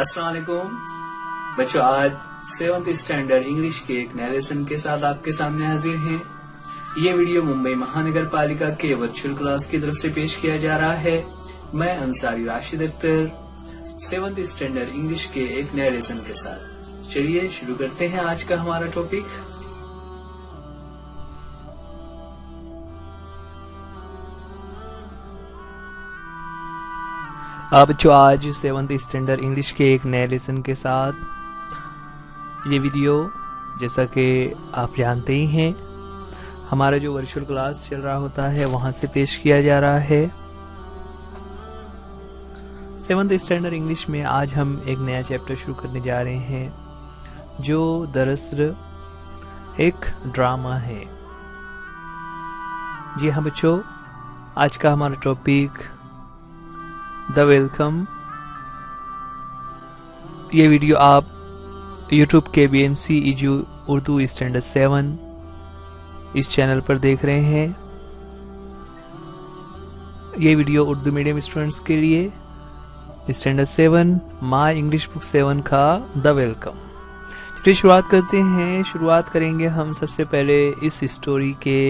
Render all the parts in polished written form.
अस्सलाम वालेकुम बच्चों, आज 7th स्टैंडर्ड इंग्लिश के एक नए लेसन के साथ आपके सामने हाजिर हैं। ये वीडियो मुंबई महानगर पालिका के वर्चुअल क्लास की तरफ से पेश किया जा रहा है। मैं Ansari Rashid Akhtar 7th standard English के एक नए लेसन के साथ। चलिए शुरू करते हैं आज का हमारा टॉपिक। बच्चों, आज 7th स्टैंडर्ड इंग्लिश के एक नए लेसन के साथ ये वीडियो, जैसा कि आप जानते ही हैं, हमारा जो वर्चुअल क्लास चल रहा होता है वहां से पेश किया जा रहा है। 7th स्टैंडर्ड इंग्लिश में आज हम एक नया चैप्टर शुरू करने जा रहे हैं, जो दरअसल एक ड्रामा है। जी हाँ बच्चों, आज का हमारा टॉपिक द वेलकम। ये वीडियो आप YouTube के BMC EJU उर्दू स्टैंडर्ड 7 इस चैनल पर देख रहे हैं। ये वीडियो उर्दू मीडियम स्टूडेंट्स के लिए स्टैंडर्ड 7 माय इंग्लिश बुक 7 का द वेलकम। चलिए शुरुआत करते हैं। शुरुआत करेंगे हम सबसे पहले इस स्टोरी के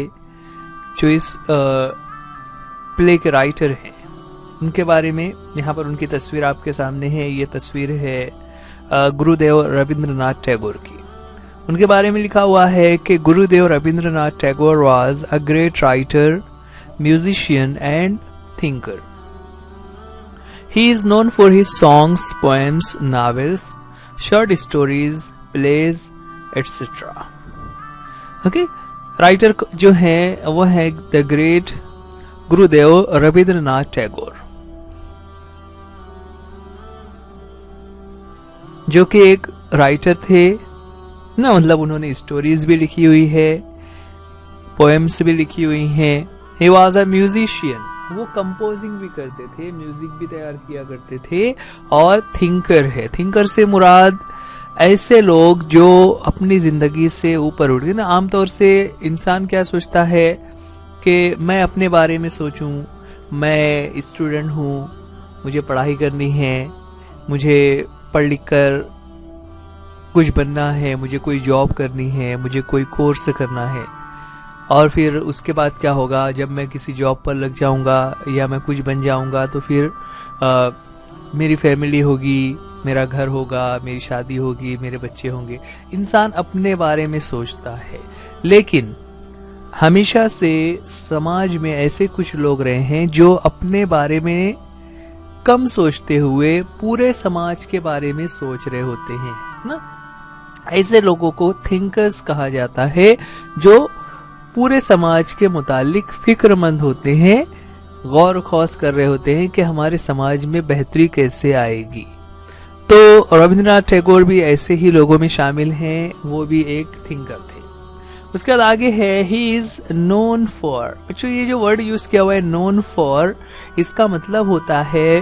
जो इस प्ले के राइटर हैं उनके बारे में। यहाँ पर उनकी तस्वीर आपके सामने है। ये तस्वीर है गुरुदेव रविंद्रनाथ टैगोर की। उनके बारे में लिखा हुआ है कि Gurudev Rabindranath Tagore was a great writer, musician and thinker. He is known for his songs, poems, novels, short stories, plays etcetera. Okay, writer जो है वो है द ग्रेट गुरुदेव रविंद्रनाथ टैगोर, जो कि एक राइटर थे ना। मतलब उन्होंने स्टोरीज भी लिखी हुई है, पोएम्स भी लिखी हुई हैं। ही वॉज अ म्यूजिशियन, वो कंपोजिंग भी करते थे, म्यूजिक भी तैयार किया करते थे। और थिंकर है। थिंकर से मुराद ऐसे लोग जो अपनी जिंदगी से ऊपर उठ गए ना। आमतौर से इंसान क्या सोचता है कि मैं अपने बारे में सोचूं, मैं स्टूडेंट हूं, मुझे पढ़ाई करनी है, मुझे पढ़ लिख कर कुछ बनना है, मुझे कोई जॉब करनी है, मुझे कोई कोर्स करना है। और फिर उसके बाद क्या होगा, जब मैं किसी जॉब पर लग जाऊंगा या मैं कुछ बन जाऊंगा तो फिर मेरी फैमिली होगी, मेरा घर होगा, मेरी शादी होगी, मेरे बच्चे होंगे। इंसान अपने बारे में सोचता है। लेकिन हमेशा से समाज में ऐसे कुछ लोग रहे हैं जो अपने बारे में कम सोचते हुए पूरे समाज के बारे में सोच रहे होते हैं ना। ऐसे लोगों को थिंकर्स कहा जाता है, जो पूरे समाज के मुतालिक फिक्रमंद होते हैं, गौर खौस कर रहे होते हैं कि हमारे समाज में बेहतरी कैसे आएगी। तो रविंद्रनाथ टैगोर भी ऐसे ही लोगों में शामिल हैं। वो भी एक थिंकर थे। उसके बाद आगे है ही इज नोन फॉर। बच्चों, ये जो वर्ड यूज किया हुआ है नोन फॉर, इसका मतलब होता है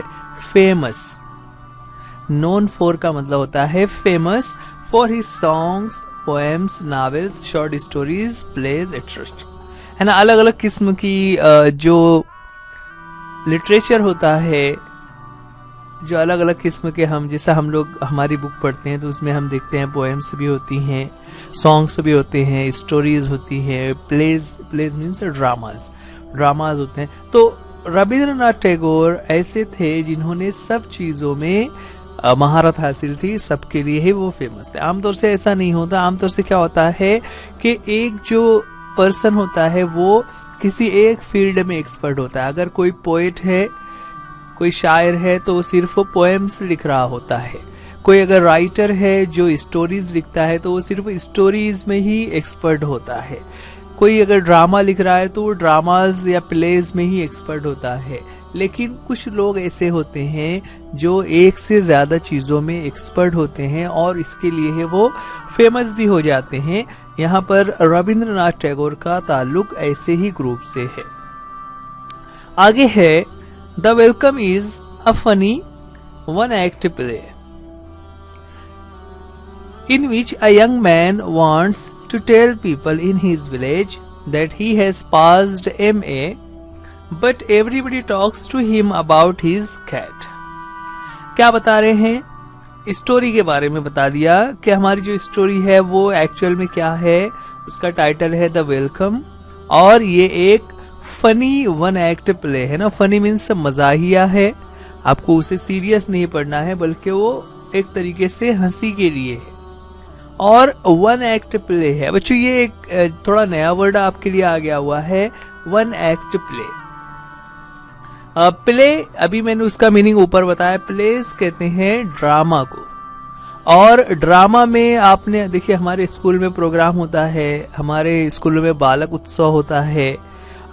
फेमस। नोन फॉर का मतलब होता है famous for his songs, poems, novels, short stories, plays etcetera. है ना। अलग अलग किस्म की जो लिटरेचर होता है, जो अलग अलग किस्म के, हम जैसा हम लोग हमारी बुक पढ़ते हैं तो उसमें हम देखते हैं पोएम्स भी होती हैं, सॉन्ग्स भी होते हैं, स्टोरीज होती हैं, प्लेज मीन्स ड्रामाज होते हैं। तो रविंद्रनाथ टैगोर ऐसे थे जिन्होंने सब चीजों में महारत हासिल थी। सबके लिए ही वो फेमस थे। आमतौर से ऐसा नहीं होता। आमतौर से क्या होता है कि एक जो पर्सन होता है वो किसी एक फील्ड में एक्सपर्ट होता है। अगर कोई पोएट है, कोई शायर है, तो वो सिर्फ पोएम्स लिख रहा होता है। कोई अगर राइटर है जो स्टोरीज लिखता है तो वो सिर्फ स्टोरीज में ही एक्सपर्ट होता है। कोई अगर ड्रामा लिख रहा है तो वो ड्रामाज या प्लेज में ही एक्सपर्ट होता है। लेकिन कुछ लोग ऐसे होते हैं जो एक से ज्यादा चीजों में एक्सपर्ट होते हैं और इसके लिए वो फेमस भी हो जाते हैं। यहाँ पर रविंद्रनाथ टैगोर का ताल्लुक ऐसे ही ग्रुप से है। आगे है the welcome is a funny one act play in which a young man wants to tell people in his village that he has passed MA, but everybody talks to him about his cat. क्या बता रहे हैं story के बारे में बता दिया कि हमारी जो स्टोरी है वो एक्चुअल में क्या है। उसका टाइटल है द वेलकम, और ये एक फनी वन एक्ट प्ले है ना। फनी मीन्स मजाहिया है, आपको उसे सीरियस नहीं पढ़ना है, बल्कि वो एक तरीके से हंसी के लिए है। और वन एक्ट प्ले है बच्चों, ये एक थोड़ा नया वर्ड आपके लिए आ गया हुआ है, वन एक्ट प्ले। प्ले अभी मैंने उसका मीनिंग ऊपर बताया। प्लेस कहते हैं ड्रामा को, और ड्रामा में आपने देखिए हमारे स्कूल में प्रोग्राम होता है, हमारे स्कूलों में बालक उत्सव होता है,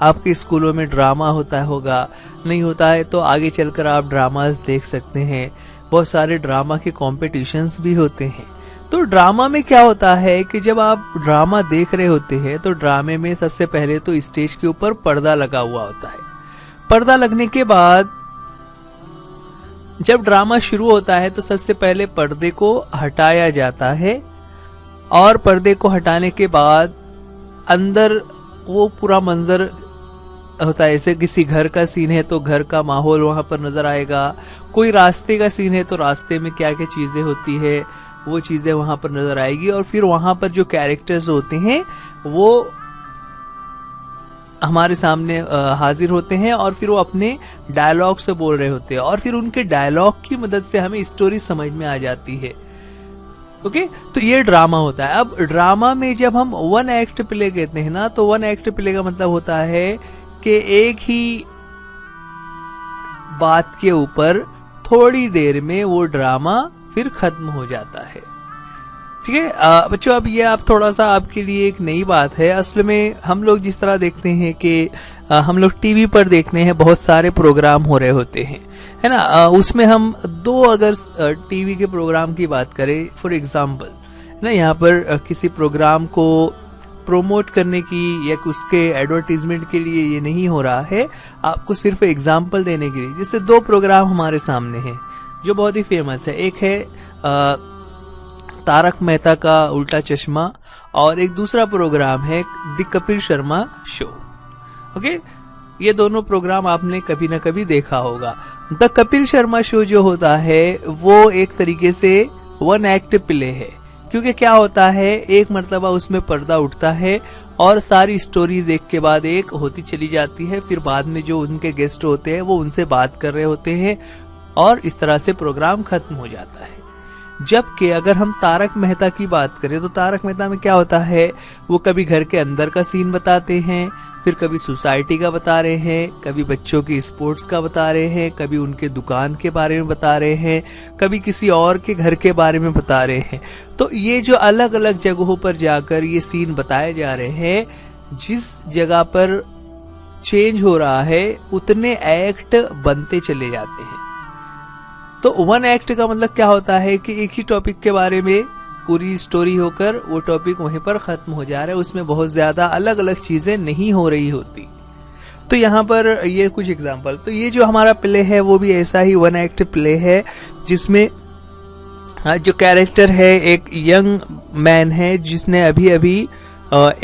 आपके स्कूलों में ड्रामा होता होगा, नहीं होता है तो आगे चलकर आप ड्रामास देख सकते हैं। बहुत सारे ड्रामा के कॉम्पिटिशन्स भी होते हैं। तो ड्रामा में क्या होता है कि जब आप ड्रामा देख रहे होते हैं तो ड्रामे में सबसे पहले तो स्टेज के ऊपर पर्दा लगा हुआ होता है। पर्दा लगने के बाद जब ड्रामा शुरू होता है तो सबसे पहले पर्दे को हटाया जाता है, और पर्दे को हटाने के बाद अंदर वो पूरा मंजर होता है। जैसे किसी घर का सीन है तो घर का माहौल वहां पर नजर आएगा, कोई रास्ते का सीन है तो रास्ते में क्या क्या चीजें होती है वो चीजें वहां पर नजर आएगी, और फिर वहां पर जो कैरेक्टर्स होते हैं वो हमारे सामने हाजिर होते हैं, और फिर वो अपने डायलॉग से बोल रहे होते हैं, और फिर उनके डायलॉग की मदद से हमें स्टोरी समझ में आ जाती है। ओके, तो ये ड्रामा होता है। अब ड्रामा में जब हम वन एक्ट प्ले कहते हैं ना, तो वन एक्ट प्ले का मतलब होता है कि एक ही बात के ऊपर थोड़ी देर में वो ड्रामा फिर खत्म हो जाता है। ठीक है बच्चों, अब ये आप थोड़ा सा आपके लिए एक नई बात है। असल में हम लोग जिस तरह देखते हैं कि हम लोग टीवी पर देखते हैं, बहुत सारे प्रोग्राम हो रहे होते हैं, है ना। उसमें हम दो अगर टीवी के प्रोग्राम की बात करें, फॉर एग्जांपल ना, यहाँ पर किसी प्रोग्राम को प्रोमोट करने की या उसके एडवर्टीजमेंट के लिए ये नहीं हो रहा है, आपको सिर्फ एग्जाम्पल देने के लिए। जैसे दो प्रोग्राम हमारे सामने हैं जो बहुत ही फेमस है। एक है तारक मेहता का उल्टा चश्मा, और एक दूसरा प्रोग्राम है the Kapil Sharma show. Okay, ये दोनों प्रोग्राम आपने कभी ना कभी देखा होगा। द कपिल शर्मा शो जो होता है वो एक तरीके से वन एक्ट प्ले है, क्योंकि क्या होता है, एक मर्तबा उसमें पर्दा उठता है और सारी स्टोरीज एक के बाद एक होती चली जाती है। फिर बाद में जो उनके गेस्ट होते हैं वो उनसे बात कर रहे होते हैं, और इस तरह से प्रोग्राम खत्म हो जाता है। जबकि अगर हम तारक मेहता की बात करें तो तारक मेहता में क्या होता है, वो कभी घर के अंदर का सीन बताते हैं, फिर कभी सोसाइटी का बता रहे हैं, कभी बच्चों की स्पोर्ट्स का बता रहे हैं, कभी उनके दुकान के बारे में बता रहे हैं, कभी किसी और के घर के बारे में बता रहे हैं। तो ये जो अलग अलग जगहों पर जाकर ये सीन बताए जा रहे हैं, जिस जगह पर चेंज हो रहा है उतने एक्ट बनते चले जाते हैं। तो वन एक्ट का मतलब क्या होता है कि एक ही टॉपिक के बारे में पूरी स्टोरी होकर वो टॉपिक वहीं पर खत्म हो जा रहा है, उसमें बहुत ज्यादा अलग अलग चीजें नहीं हो रही होती। तो यहाँ पर ये कुछ एग्जांपल, तो ये जो हमारा प्ले है वो भी ऐसा ही वन एक्ट प्ले है, जिसमें जो कैरेक्टर है एक यंग मैन है जिसने अभी अभी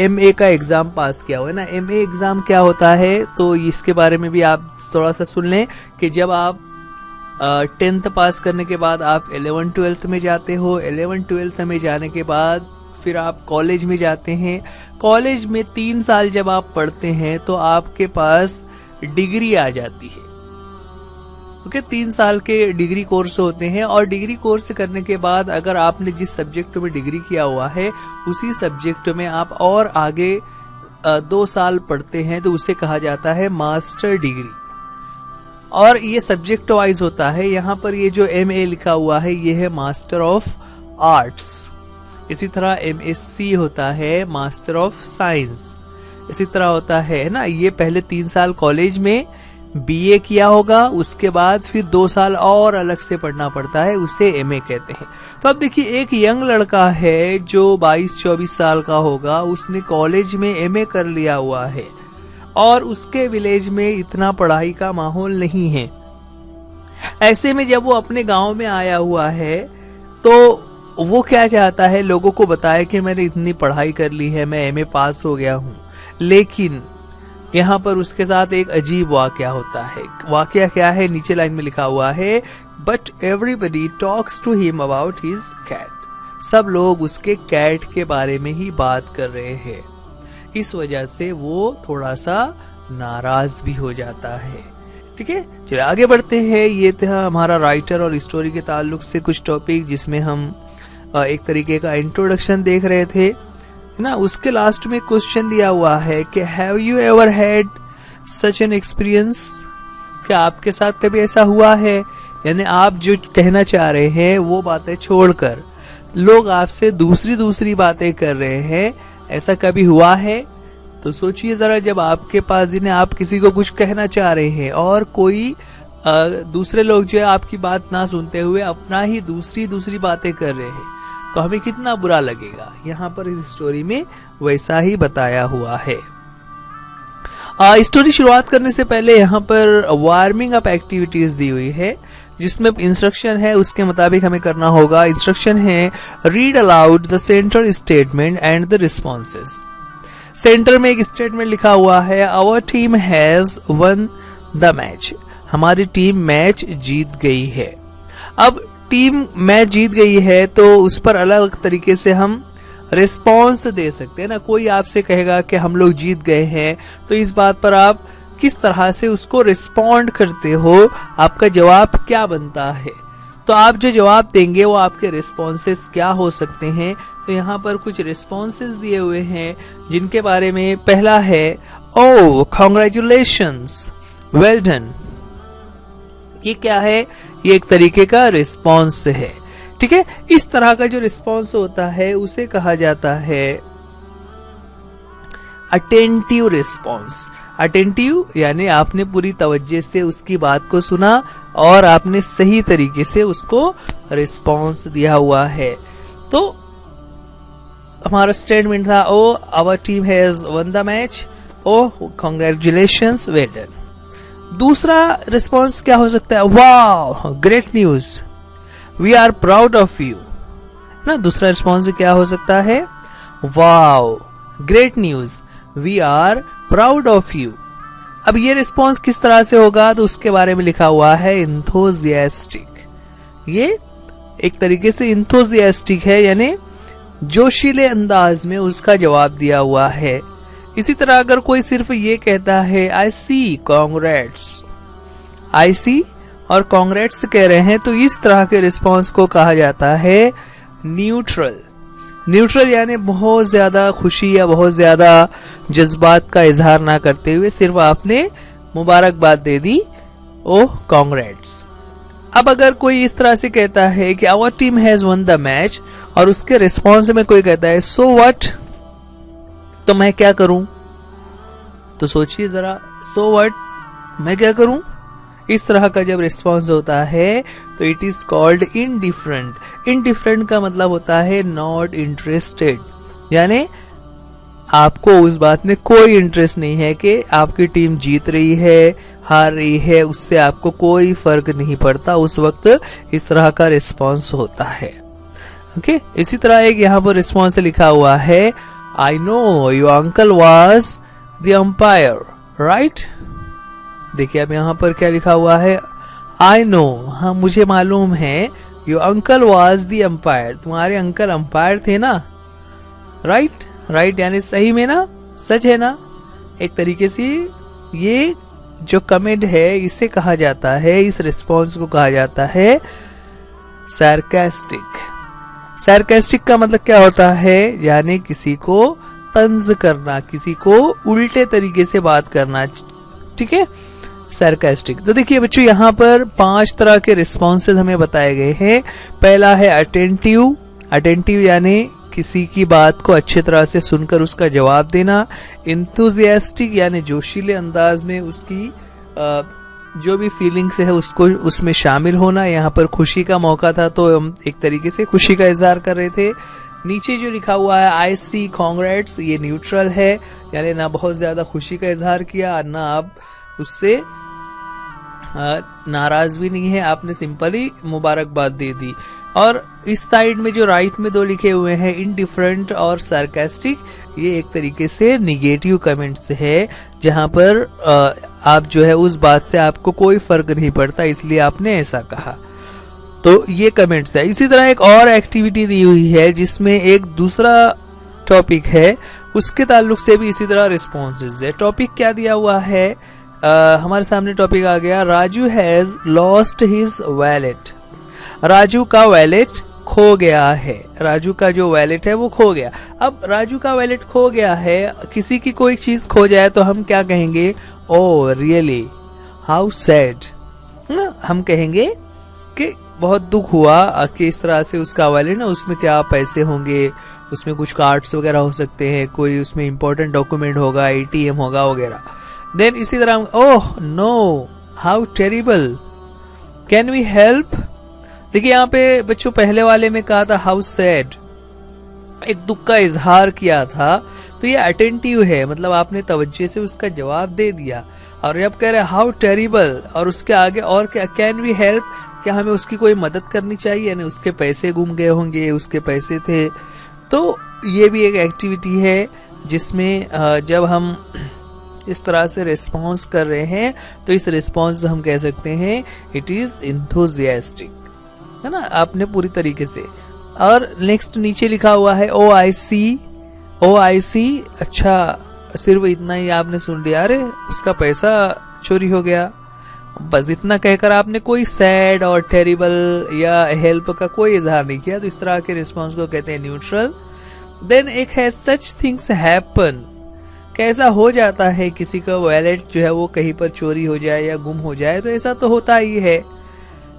MA का एग्जाम पास किया हुआ है ना। MA एग्जाम क्या होता है, तो इसके बारे में भी आप थोड़ा सा सुन लें कि जब आप 10th पास करने के बाद आप 11th-12th में जाते हो, 11th-12th में जाने के बाद फिर आप कॉलेज में जाते हैं। कॉलेज में 3 साल जब आप पढ़ते हैं तो आपके पास डिग्री आ जाती है। ओके, 3 साल के डिग्री कोर्स होते हैं, और डिग्री कोर्स करने के बाद अगर आपने जिस सब्जेक्ट में डिग्री किया हुआ है उसी सब्जेक्ट में आप और आगे 2 साल पढ़ते हैं तो उसे कहा जाता है मास्टर डिग्री, और ये सब्जेक्ट वाइज होता है। यहाँ पर ये जो MA लिखा हुआ है ये है मास्टर ऑफ आर्ट्स, इसी तरह MSc होता है मास्टर ऑफ साइंस, इसी तरह होता है ना। ये पहले 3 साल कॉलेज में BA किया होगा, उसके बाद फिर 2 साल और अलग से पढ़ना पड़ता है, उसे MA कहते हैं। तो अब देखिए, एक यंग लड़का है जो 22-24 साल का होगा, उसने कॉलेज में MA कर लिया हुआ है, और उसके विलेज में इतना पढ़ाई का माहौल नहीं है। ऐसे में जब वो अपने गांव में आया हुआ है तो वो क्या चाहता है, लोगों को बताए कि मैंने इतनी पढ़ाई कर ली है, मैं MA पास हो गया हूं। लेकिन यहाँ पर उसके साथ एक अजीब वाकया होता है। वाकया क्या है, नीचे लाइन में लिखा हुआ है, but everybody talks to him about his cat. सब लोग उसके कैट के बारे में ही बात कर रहे हैं। इस वजह से वो थोड़ा सा नाराज भी हो जाता है। ठीक है, चलिए आगे बढ़ते हैं। ये था हमारा राइटर और स्टोरी के ताल्लुक से कुछ टॉपिक, जिसमें हम एक तरीके का इंट्रोडक्शन देख रहे थे, है ना। उसके लास्ट में क्वेश्चन दिया हुआ है कि have you ever had such an experience, क्या आपके साथ कभी ऐसा हुआ है, यानी आप जो कहना चाह रहे हैं वो बातें छोड़कर लोग आपसे दूसरी बातें कर रहे हैं, ऐसा कभी हुआ है? तो सोचिए जरा, जब आपके पास जिन्हें आप किसी को कुछ कहना चाह रहे हैं और कोई दूसरे लोग जो है आपकी बात ना सुनते हुए अपना ही दूसरी बातें कर रहे हैं, तो हमें कितना बुरा लगेगा। यहाँ पर इस स्टोरी में वैसा ही बताया हुआ है। स्टोरी शुरुआत करने से पहले यहाँ पर वार्मिंग अप एक्टिविटीज दी हुई है, जिसमें इंस्ट्रक्शन है, उसके मुताबिक हमें करना होगा। इंस्ट्रक्शन है, read aloud the centre statement and the responses. Centre में एक स्टेटमेंट लिखा हुआ है, our team has won the match, हमारी टीम मैच जीत गई है। अब टीम मैच जीत गई है तो उस पर अलग अलग तरीके से हम रिस्पॉन्स दे सकते हैं ना। कोई आपसे कहेगा कि हम लोग जीत गए हैं, तो इस बात पर आप किस तरह से उसको रिस्पॉन्ड करते हो, आपका जवाब क्या बनता है। तो आप जो जवाब देंगे वो आपके रिस्पॉन्सेस क्या हो सकते हैं। तो यहाँ पर कुछ रिस्पॉन्सेस दिए हुए हैं, जिनके बारे में पहला है, ओह कांग्रेचुलेशंस, वेल डन। ये क्या है, ये एक तरीके का रिस्पॉन्स है। ठीक है, इस तरह का जो रिस्पॉन्स होता है उसे कहा जाता है अटेंटिव रिस्पॉन्स। अटेंटिव यानी आपने पूरी तवज्जो से उसकी बात को सुना और आपने सही तरीके से उसको रिस्पॉन्स दिया हुआ है। तो हमारा स्टेटमेंट था, oh our team has won the match, oh congratulations, well done. दूसरा रिस्पॉन्स क्या हो सकता है, वाह great news, we are proud of you ना। दूसरा रिस्पॉन्स क्या हो सकता है, वाह great news, we are proud of you. अब ये रिस्पॉन्स किस तरह से होगा, तो उसके बारे में लिखा हुआ है इंथुसियास्टिक। ये एक तरीके से इंथुसियास्टिक है, यानी जोशीले अंदाज में उसका जवाब दिया हुआ है। इसी तरह अगर कोई सिर्फ ये कहता है आई सी कांग्रेट्स, आई सी और कांग्रेट्स कह रहे हैं, तो इस तरह के रिस्पॉन्स को कहा जाता है न्यूट्रल। न्यूट्रल यानी बहुत ज्यादा खुशी या बहुत ज्यादा जज्बात का इजहार ना करते हुए सिर्फ आपने मुबारकबाद दे दी, ओह कांग्रेट्स। अब अगर कोई इस तरह से कहता है कि our team has won the match और उसके रिस्पॉन्स में कोई कहता है सो व्हाट, तो मैं क्या करूं। तो सोचिए जरा, सो व्हाट, मैं क्या करूं। इस तरह का जब रिस्पॉन्स होता है तो it is called indifferent. Indifferent का मतलब होता है नॉट इंटरेस्टेड, यानी आपको उस बात में कोई इंटरेस्ट नहीं है कि आपकी टीम जीत रही है हार रही है, उससे आपको कोई फर्क नहीं पड़ता। उस वक्त इस तरह का रिस्पॉन्स होता है। ओके, इसी तरह एक यहाँ पर रिस्पॉन्स लिखा हुआ है, I know your uncle was the umpire, right. देखिए अब यहाँ पर क्या लिखा हुआ है, आई नो, हाँ मुझे मालूम है, your uncle was the umpire, तुम्हारे अंकल अंपायर थे ना, राइट। राइट यानी सही में ना, सच है ना। एक तरीके से ये जो कमेंट है इसे कहा जाता है, इस रिस्पॉन्स को कहा जाता है सार्कास्टिक। सार्कास्टिक का मतलब क्या होता है, यानी किसी को तंज करना, किसी को उल्टे तरीके से बात करना। ठीक है, सार्कास्टिक। तो देखिए बच्चों, यहाँ पर 5 तरह के रिस्पॉन्सेज हमें बताए गए हैं। पहला है अटेंटिव। अटेंटिव यानी किसी की बात को अच्छी तरह से सुनकर उसका जवाब देना। इंथुसियास्टिक यानी जोशीले अंदाज में उसकी जो भी फीलिंग्स है उसको उसमें शामिल होना। यहाँ पर खुशी का मौका था तो हम एक तरीके से खुशी का इजहार कर रहे थे। नीचे जो लिखा हुआ है आई सी कांग्रेट्स, ये न्यूट्रल है, यानी ना बहुत ज्यादा खुशी का इजहार किया ना आप उससे नाराज भी नहीं है, आपने सिंपली मुबारकबाद दे दी। और इस साइड में जो राइट में 2 लिखे हुए हैं इनडिफरेंट और सार्कास्टिक, ये एक तरीके से निगेटिव कमेंट्स है, जहां पर आप जो है उस बात से आपको कोई फर्क नहीं पड़ता, इसलिए आपने ऐसा कहा। तो ये कमेंट्स है। इसी तरह एक और एक्टिविटी दी हुई है जिसमें एक दूसरा टॉपिक है, उसके ताल्लुक से भी इसी तरह रिस्पॉन्सेज है। टॉपिक क्या दिया हुआ है, हमारे सामने टॉपिक आ गया, Raju has lost his wallet. Raju का वैलेट खो गया है। राजू का जो वैलेट है वो खो गया। अब राजू का वैलेट खो गया है, किसी की कोई चीज खो जाए तो हम क्या कहेंगे, ओ रियली हाउ सैड, हम कहेंगे कि बहुत दुख हुआ कि इस तरह से उसका वैलेट ना, उसमें क्या पैसे होंगे, उसमें कुछ कार्ड्स वगैरह हो सकते हैं, कोई उसमें इंपॉर्टेंट डॉक्यूमेंट होगा, एटीएम होगा वगैरह। देन इसी तरह oh no how terrible can we help. देखिए यहाँ पे बच्चों पहले वाले में कहा था हाउ सैड, एक दुख का इजहार किया था, तो ये अटेंटिव है, मतलब आपने तवज्जो से उसका जवाब दे दिया। और जब कह रहे हाउ टेरिबल और उसके आगे और क्या, कैन वी हेल्प, क्या हमें उसकी कोई मदद करनी चाहिए, यानी उसके पैसे गुम गए होंगे, उसके पैसे थे। तो ये भी एक एक्टिविटी है जिसमें जब हम इस तरह से रिस्पॉन्स कर रहे हैं तो इस रिस्पॉन्स हम कह सकते हैं इट इज इंथुजियास्टिक, है ना, आपने पूरी तरीके से। और नेक्स्ट नीचे लिखा हुआ है ओ आई सी। अच्छा सिर्फ इतना ही आपने सुन लिया, अरे उसका पैसा चोरी हो गया, बस इतना कहकर आपने कोई सैड और टेरिबल या हेल्प का कोई इजहार नहीं किया, तो इस तरह के रिस्पॉन्स को कहते हैं न्यूट्रल। देन एक है सच थिंग्स हैपन, कैसा हो जाता है किसी का वैलेट जो है वो कहीं पर चोरी हो जाए या गुम हो जाए, तो ऐसा तो होता ही है,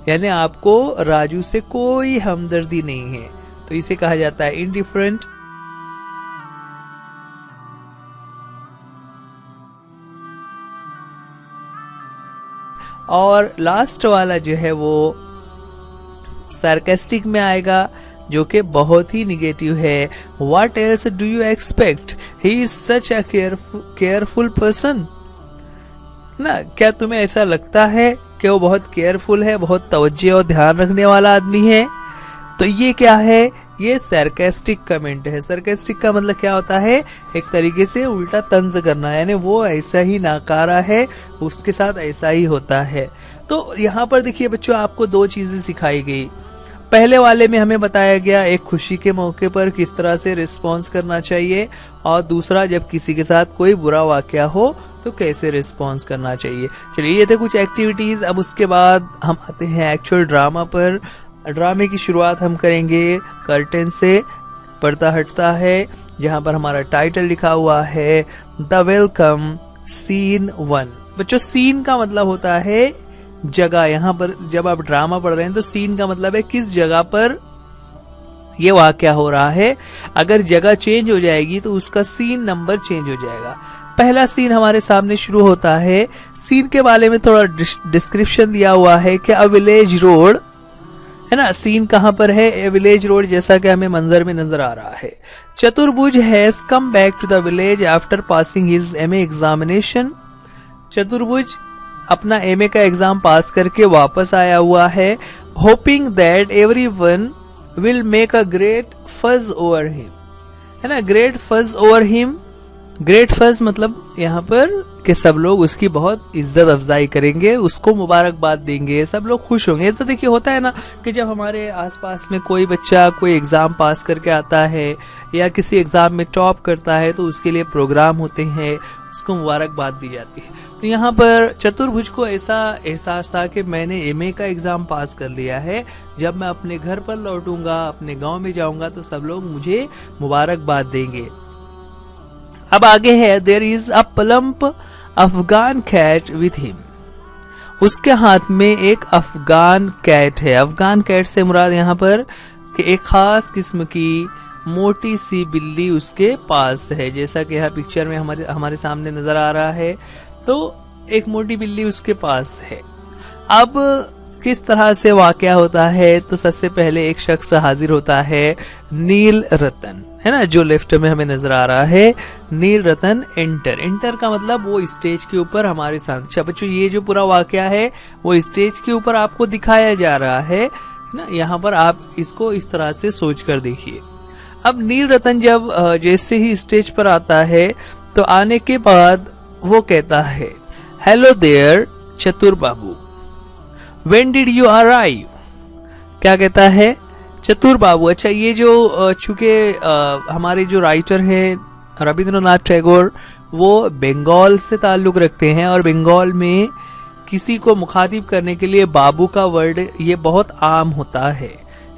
यानी आपको राजू से कोई हमदर्दी नहीं है, तो इसे कहा जाता है इंडिफरेंट। और लास्ट वाला जो है वो सार्केस्टिक में आएगा, जो कि बहुत ही निगेटिव है। What else do you expect? He is such a careful person. ना, क्या तुम्हें ऐसा लगता है कि वो बहुत केयरफुल है, बहुत तवज्जो और ध्यान रखने वाला आदमी है? तो ये क्या है, ये सार्केस्टिक कमेंट है। सार्केस्टिक का मतलब क्या होता है, एक तरीके से उल्टा तंज करना, यानी वो ऐसा ही नाकारा है, उसके साथ ऐसा ही होता है। तो यहाँ पर देखिए बच्चों, आपको दो चीजें सिखाई गई। पहले वाले में हमें बताया गया एक खुशी के मौके पर किस तरह से रिस्पॉन्स करना चाहिए, और दूसरा जब किसी के साथ कोई बुरा वाकया हो तो कैसे रिस्पॉन्स करना चाहिए। चलिए ये थे कुछ एक्टिविटीज। अब उसके बाद हम आते हैं एक्चुअल ड्रामा पर। ड्रामे की शुरुआत हम करेंगे कर्टेन से, पर्दा हटता है, जहां पर हमारा टाइटल लिखा हुआ है द वेलकम सीन 1। बच्चों सीन का मतलब होता है जगह। यहाँ पर जब आप ड्रामा पढ़ रहे हैं तो सीन का मतलब है किस जगह पर ये वाकया हो रहा है। अगर जगह चेंज हो जाएगी तो उसका सीन नंबर चेंज हो जाएगा। पहला सीन हमारे सामने शुरू होता है। सीन के बारे में थोड़ा डिस्क्रिप्शन दिया हुआ है कि अ विलेज रोड, है ना, सीन कहां पर है, ए विलेज रोड, जैसा कि हमें मंजर में नजर आ रहा है। Chaturbhuj has come back to the village after passing his MA examination. Chaturbhuj अपना एमए का एग्जाम पास करके वापस आया हुआ है। Hoping that everyone will make a great fuss over him, है ना, great fuss over him. Great fuss मतलब यहाँ पर कि सब लोग उसकी बहुत इज्जत अफजाई करेंगे, उसको मुबारकबाद देंगे, सब लोग खुश होंगे। तो देखिए होता है ना कि जब हमारे आसपास में कोई बच्चा कोई एग्जाम पास करके आता है या किसी एग्जाम में टॉप करता है तो उसके लिए प्रोग्राम होते हैं, उसको मुबारकबाद दी जाती है। तो यहाँ पर चतुर्भुज को ऐसा एहसास था कि मैंने एमए का एग्जाम पास कर लिया है, जब मैं अपने घर पर लौटूंगा, अपने गांव में जाऊंगा तो सब लोग मुझे मुबारकबाद देंगे। अब आगे है there is a plump Afghan cat with him. उसके हाथ में एक अफगान कैट है। अफगान कैट से मुराद यहाँ पर कि एक खास किस्म की मोटी सी बिल्ली उसके पास है, जैसा कि यहाँ पिक्चर में हमारे सामने नजर आ रहा है। तो एक मोटी बिल्ली उसके पास है। अब किस तरह से वाकया होता है, तो सबसे पहले एक शख्स हाजिर होता है, नील रतन, है ना, जो लेफ्ट में हमें नजर आ रहा है। नील रतन एंटर का मतलब वो स्टेज के ऊपर हमारे सामने। बच्चों ये जो पूरा वाकया है वो स्टेज के ऊपर आपको दिखाया जा रहा है ना, यहाँ पर आप इसको इस तरह से सोच कर देखिए। अब नील रतन जब जैसे ही स्टेज पर आता है तो आने के बाद वो कहता है, हेलो देयर चतुर बाबू, व्हेन डिड यू अराइव। क्या कहता है? चतुर बाबू। अच्छा, ये जो चूंकि हमारे जो राइटर हैं रविंद्रनाथ टैगोर, वो बंगाल से ताल्लुक रखते हैं और बंगाल में किसी को मुखातिब करने के लिए बाबू का वर्ड ये बहुत आम होता है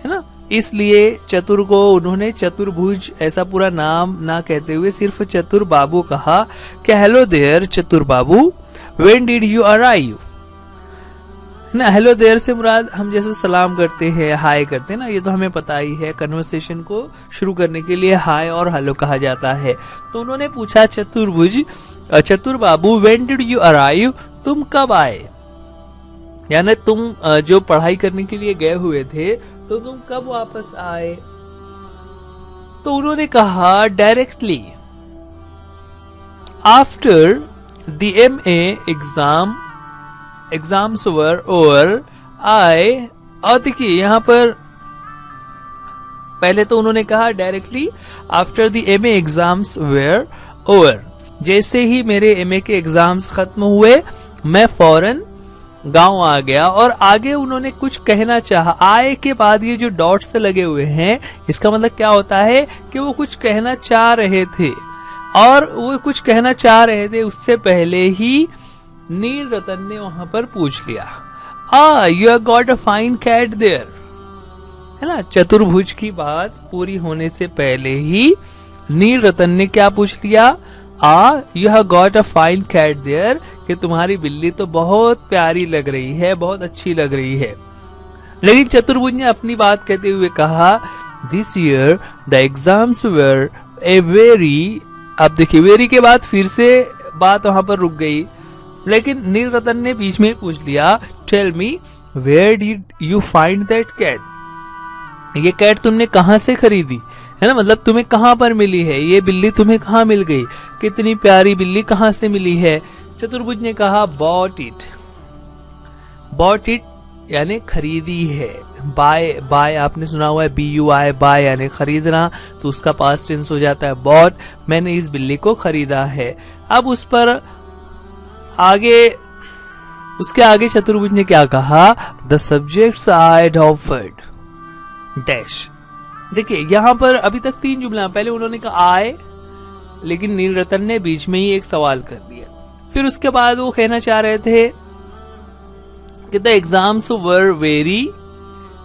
ना। इसलिए चतुर को उन्होंने चतुर्भुज ऐसा पूरा नाम ना कहते हुए सिर्फ चतुर बाबू कहा कि हेलो देयर चतुर बाबू, व्हेन डिड यू अराइव ना। हेलो देयर से मुराद हम जैसे सलाम करते हैं, हाय करते हैं ना, ये तो हमें पता ही है। कन्वर्सेशन को शुरू करने के लिए हाय और हेलो कहा जाता है। तो उन्होंने पूछा चतुर्भुज, चतुर बाबू, व्हेन डिड यू अराइव, तुम कब आए, यानी तुम जो पढ़ाई करने के लिए गए हुए थे तो तुम कब वापस आए। तो उन्होंने कहा directly after the MA exams were over I. और देखिए यहां पर पहले तो उन्होंने कहा directly after the MA exams were over, जैसे ही मेरे MA के एग्जाम्स खत्म हुए मैं फौरन गांव आ गया। और आगे उन्होंने कुछ कहना चाहा, आए के बाद ये जो डॉट्स लगे हुए हैं इसका मतलब क्या होता है कि वो कुछ कहना चाह रहे थे, और वो कुछ कहना चाह रहे थे उससे पहले ही नील रतन ने वहां पर पूछ लिया, you have got a fine cat there, है ना। चतुर्भुज की बात पूरी होने से पहले ही नील रतन ने क्या पूछ लिया, you have got a fine cat there, कि तुम्हारी बिल्ली तो बहुत प्यारी लग रही है, बहुत अच्छी लग रही है। लेकिन चतुर्भुज ने अपनी बात कहते हुए कहा, this year the exams were a very. अब देखिए वेरी के बाद फिर से बात वहां पर रुक गई, लेकिन नील रतन ने बीच में पूछ लिया, tell me where did you find that cat, ये कैट तुमने कहां से खरीदी, है ना, मतलब तुम्हें कहां पर मिली है, ये बिल्ली तुम्हें कहां मिल गई, कितनी प्यारी बिल्ली कहां से मिली है। चतुर्भुज ने कहा बॉट इट। बॉट इट यानी खरीदी है। बाय, बाय आपने सुना हुआ है BUY, बाय यानी खरीदना, तो उसका पास्ट टेंस हो जाता है बॉट। मैंने इस बिल्ली को खरीदा है। अब उस पर आगे, उसके आगे चतुर्भुज ने क्या कहा, the subjects I offered dash. देखिए यहां पर अभी तक 3 जुमला, पहले उन्होंने कहा आए, लेकिन नील रतन ने बीच में ही एक सवाल कर दिया। फिर उसके बाद वो कहना चाह रहे थे कि द एग्जाम्स वर वेरी,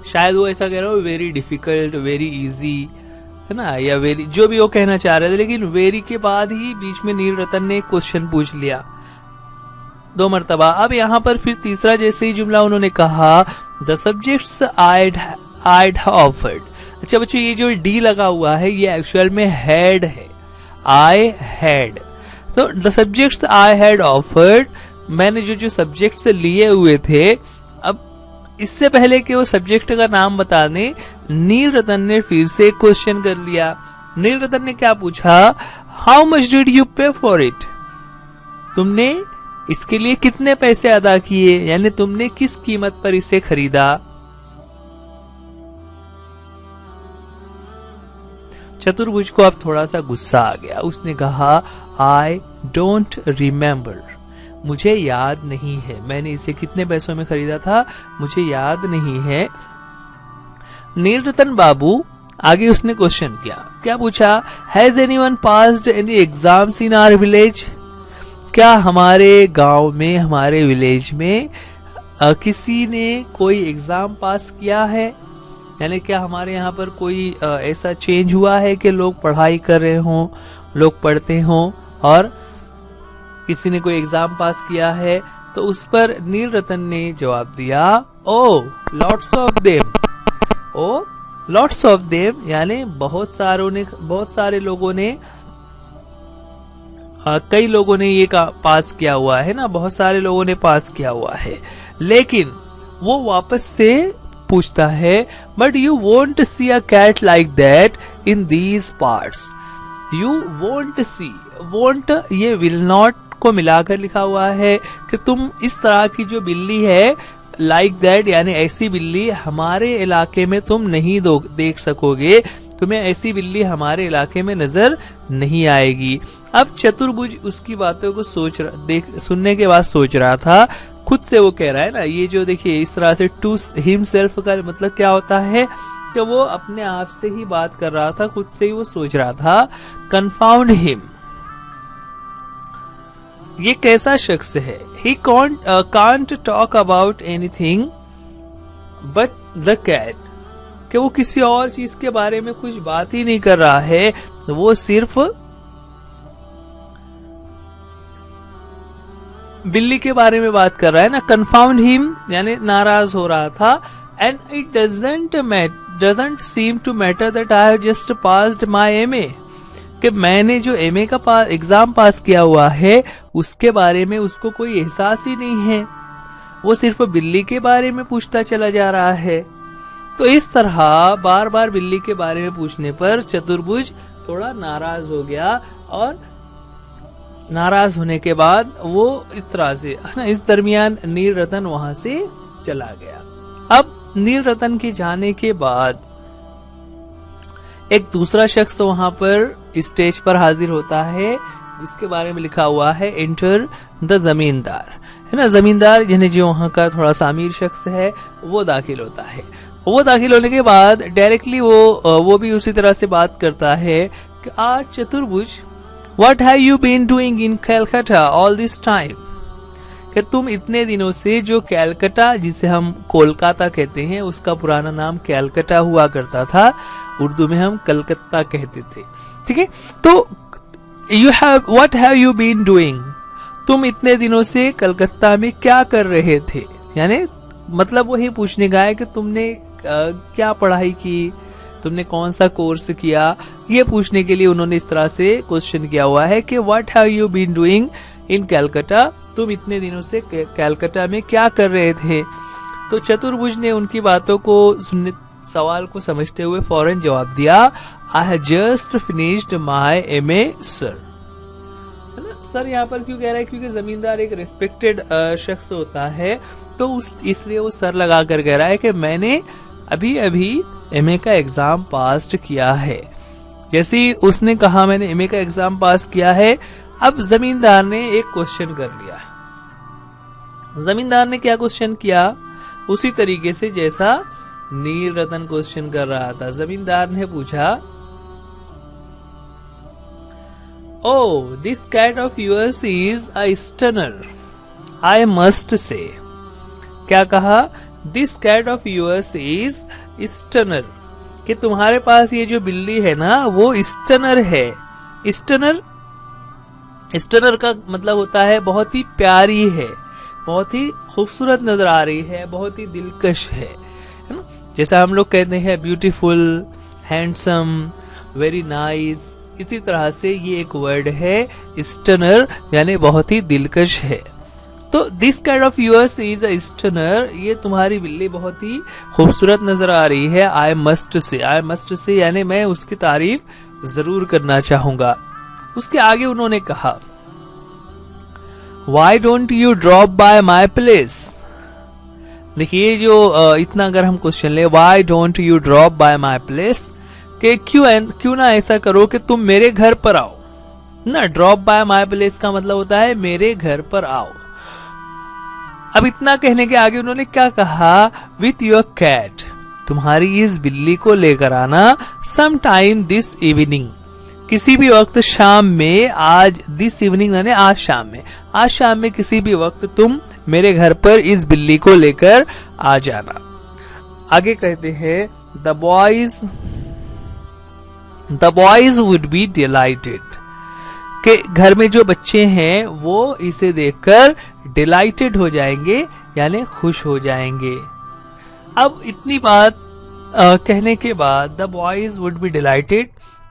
शायद वो ऐसा कह रहा हो वेरी डिफिकल्ट, वेरी इजी, है ना, या वेरी, जो भी वो कहना चाह रहे थे। लेकिन वेरी के बाद ही बीच में नील रतन ने क्वेश्चन पूछ लिया 2 मरतबा। अब यहां पर फिर तीसरा जैसे ही जुमला उन्होंने कहा, द सब्जेक्ट्स आइड ऑफर्ड। अच्छा बच्चों, ये जो डी लगा हुआ है ये एक्चुअल में हैड है, आई हैड। तो the subjects I had offered, मैंने जो सब्जेक्ट्स लिए हुए थे, अब इससे पहले कि वो सब्जेक्ट का नाम बता दें, नील रतन ने फिर से क्वेश्चन कर लिया। नील रतन ने क्या पूछा, हाउ मच डिड यू पे फॉर इट, तुमने इसके लिए कितने पैसे अदा किए, यानी तुमने किस कीमत पर इसे खरीदा। चतुर्भुज को अब थोड़ा सा गुस्सा आ गया। उसने कहा, आई डोंट रिमेम्बर, मुझे याद नहीं है, मैंने इसे कितने पैसों में खरीदा था, मुझे याद नहीं है। नील रतन बाबू आगे उसने क्वेश्चन किया, क्या पूछा, has anyone passed any exams in our village, क्या हमारे गांव में, हमारे विलेज में किसी ने कोई एग्जाम पास किया है, यानी क्या हमारे यहाँ पर कोई ऐसा चेंज हुआ है कि लोग पढ़ाई कर रहे हों, लोग पढ़ते हों और किसी ने कोई एग्जाम पास किया है। तो उस पर नील रतन ने जवाब दिया, oh lots of them, oh lots of them, यानी बहुत सारे लोगों ने, कई लोगों ने ये पास किया हुआ है ना, बहुत सारे लोगों ने पास किया हुआ है। लेकिन वो वापस से पूछता है, but you won't see a cat like that in these parts, you won't see, won't ये विल नॉट को मिलाकर लिखा हुआ है कि तुम इस तरह की जो बिल्ली है, लाइक दैट यानी ऐसी बिल्ली हमारे इलाके में तुम नहीं देख सकोगे। तुम्हें ऐसी बिल्ली हमारे इलाके में नजर नहीं आएगी। अब चतुर्भुज उसकी बातों को सुनने के बाद सोच रहा था, खुद से वो कह रहा है ना, ये जो देखिए इस तरह से टू हिमसेल्फ का मतलब क्या होता है कि वो अपने आप से ही बात कर रहा था, खुद से ही वो सोच रहा था, कंफाउंड हिम, ये कैसा शख्स है, he can't talk about anything but the cat, कि वो किसी और चीज के बारे में कुछ बात ही नहीं कर रहा है, वो सिर्फ बिल्ली के बारे में बात कर रहा है ना। कंफाउंड हिम यानी नाराज हो रहा था। And it doesn't seem to matter that I have just passed my MA, कि मैंने जो एमए का एग्जाम पास किया हुआ है उसके बारे में उसको कोई एहसास ही नहीं है, वो सिर्फ बिल्ली के बारे में पूछता चला जा रहा है। तो इस तरह बार बार बिल्ली के बारे में पूछने पर चतुर्भुज थोड़ा नाराज हो गया, और नाराज होने के बाद वो इस तरह से ना, इस दरमियान नीलरतन वहां से चला गया। अब नीलरतन के जाने के बाद एक दूसरा शख्स वहां पर स्टेज पर हाजिर होता है, जिसके बारे में लिखा हुआ है एंटर द जमींदार, है ना। जमींदार यानी जो वहां का थोड़ा सा अमीर शख्स है वो दाखिल होता है। वो दाखिल होने के बाद डायरेक्टली वो भी उसी तरह से बात करता है कि आज Chaturbhuj, what have you been doing in Calcutta all this time, कि तुम इतने दिनों से जो कैलकाटा, जिसे हम कोलकाता कहते हैं, उसका पुराना नाम कैलकाटा हुआ करता था, उर्दू में हम कलकत्ता कहते थे, ठीक है। तो what have you been doing, तुम इतने दिनों से कलकत्ता में क्या कर रहे थे, यानी मतलब वही पूछने का है कि तुमने क्या पढ़ाई की, तुमने कौन सा कोर्स किया, ये पूछने के लिए उन्होंने इस तरह से क्वेश्चन किया हुआ है कि what have you been doing in Calcutta, तुम इतने दिनों से कैलकाटा में क्या कर रहे थे। तो चतुर्भुज ने उनकी बातों को सुनने, सवाल को समझते हुए फौरन जवाब दिया, आई have just finished my MA sir. Sir यहाँ पर क्यों कह रहा है, क्योंकि जमींदार एक रिस्पेक्टेड शख्स होता है, तो इसलिए वो सर लगा कर कह रहा है कि मैंने अभी अभी एमए का एग्जाम पास किया है। जैसे ही उसने कहा मैंने एमए का एग्जाम पास किया है, अब जमींदार ने एक क्वेश्चन कर लिया। जमींदार ने क्या क्वेश्चन किया, उसी तरीके से जैसा नीलरतन क्वेश्चन कर रहा था। जमींदार ने पूछा, oh this cat of yours is a stunner, I must say. क्या कहा, this cat of yours is stunner, कि तुम्हारे पास ये जो बिल्ली है ना वो स्टनर है। स्टनर का मतलब होता है बहुत ही प्यारी है, बहुत ही खूबसूरत नजर आ रही है, बहुत ही दिलकश है ना। जैसा हम लोग कहते हैं ब्यूटीफुल, हैंडसम, वेरी नाइस, इसी तरह से ये एक वर्ड है स्टनर, यानी बहुत ही दिलकश है। तो this cat of yours is a stunner, ये तुम्हारी बिल्ली बहुत ही खूबसूरत नजर आ रही है। आई मस्ट से यानी मैं उसकी तारीफ जरूर करना चाहूंगा। उसके आगे उन्होंने कहा, why don't you drop by my place. देखिए जो इतना अगर हम क्वेश्चन ले, why don't you drop by my place, कि क्यों ना ऐसा करो कि तुम मेरे घर पर आओ ना। ड्रॉप बाय माई प्लेस का मतलब होता है मेरे घर पर आओ। अब इतना कहने के आगे उन्होंने क्या कहा, विथ योर कैट, तुम्हारी इस बिल्ली को लेकर आना, सम टाइम दिस इवनिंग, किसी भी वक्त शाम में, आज दिस इवनिंग यानी आज शाम में किसी भी वक्त तुम मेरे घर पर इस बिल्ली को लेकर आ जाना। आगे कहते हैं, the boys would be dilated, कि घर में जो बच्चे हैं वो इसे देखकर डिलाइटेड हो जाएंगे, यानी खुश हो जाएंगे। अब इतनी बात कहने के बाद, the boys would be dilated,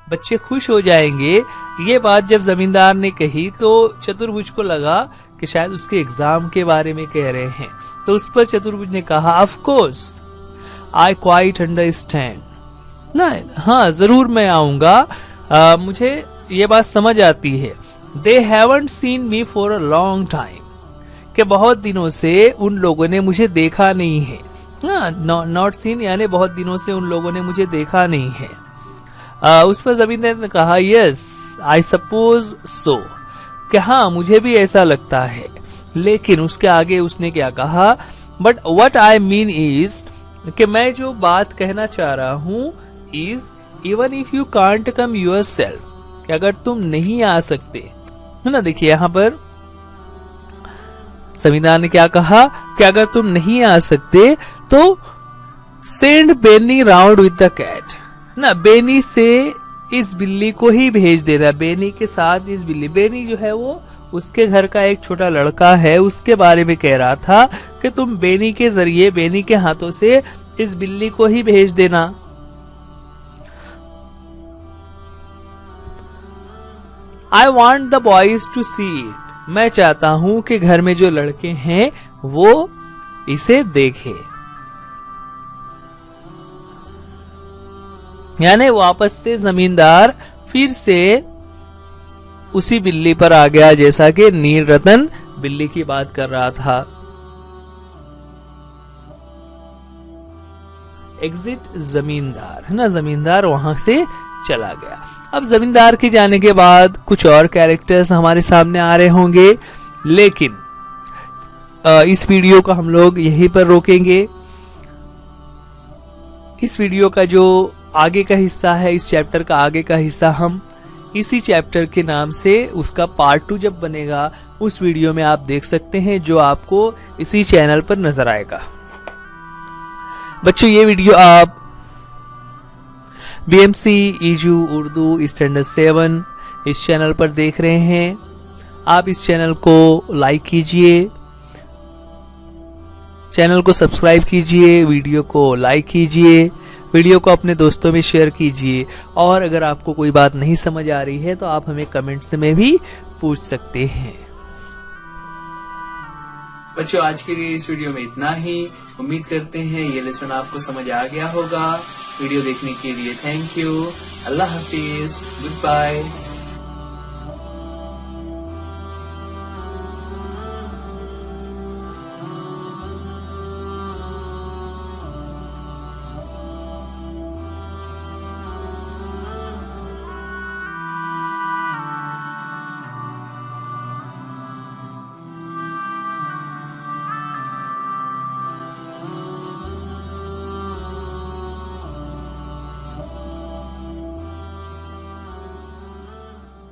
बच्चे खुश हो जाएंगे, ये बात जब जमींदार ने कही तो चतुर्भुज को लगा कि शायद उसके एग्जाम के बारे में कह रहे हैं। तो उस पर चतुर्भुज ने कहा, of course I quite understand ना, हाँ जरूर मैं आऊंगा, मुझे ये बात समझ आती है। They haven't seen me for a long time, कि बहुत दिनों से उन लोगों ने मुझे देखा नहीं है। नॉट सीन यानी बहुत दिनों से उन लोगों ने मुझे देखा नहीं है। उस पर जमींदार ने कहा यस आई सपोज सो, कि हाँ मुझे भी ऐसा लगता है। लेकिन उसके आगे उसने क्या कहा, but what I mean is, कि मैं जो बात कहना चाह रहा हूं is even if you can't come your self, कि अगर तुम नहीं आ सकते, है ना। देखिए यहां पर जमींदार ने क्या कहा कि अगर तुम नहीं आ सकते तो send Beni round with the cat, ना बेनी से इस बिल्ली को ही भेज देना, बेनी के साथ इस बिल्ली। बेनी जो है वो उसके घर का एक छोटा लड़का है, उसके बारे में कह रहा था कि तुम बेनी के जरिए, बेनी के हाथों से इस बिल्ली को ही भेज देना। I want the boys to see it, मैं चाहता हूं कि घर में जो लड़के हैं वो इसे देखें। यानी वापस से जमींदार फिर से उसी बिल्ली पर आ गया जैसा कि नील रतन बिल्ली की बात कर रहा था। एग्जिट जमींदार, है ना, जमींदार वहां से चला गया। अब जमींदार के जाने के बाद कुछ और कैरेक्टर्स हमारे सामने आ रहे होंगे, लेकिन इस वीडियो को हम लोग यहीं पर रोकेंगे। इस वीडियो का जो आगे का हिस्सा है, इस चैप्टर का आगे का हिस्सा हम इसी चैप्टर के नाम से उसका पार्ट 2 जब बनेगा उस वीडियो में आप देख सकते हैं, जो आपको इसी चैनल पर नजर आएगा। बच्चों ये वीडियो आप BMC ईजू उर्दू स्टैंडर्ड 7 इस चैनल पर देख रहे हैं। आप इस चैनल को लाइक कीजिए, चैनल को सब्सक्राइब कीजिए, वीडियो को लाइक कीजिए, वीडियो को अपने दोस्तों में शेयर कीजिए। और अगर आपको कोई बात नहीं समझ आ रही है तो आप हमें कमेंट्स में भी पूछ सकते हैं। बच्चों आज के लिए इस वीडियो में इतना ही। उम्मीद करते हैं ये लेसन आपको समझ आ गया होगा। वीडियो देखने के लिए थैंक यू। अल्लाह हाफिज, गुड बाय।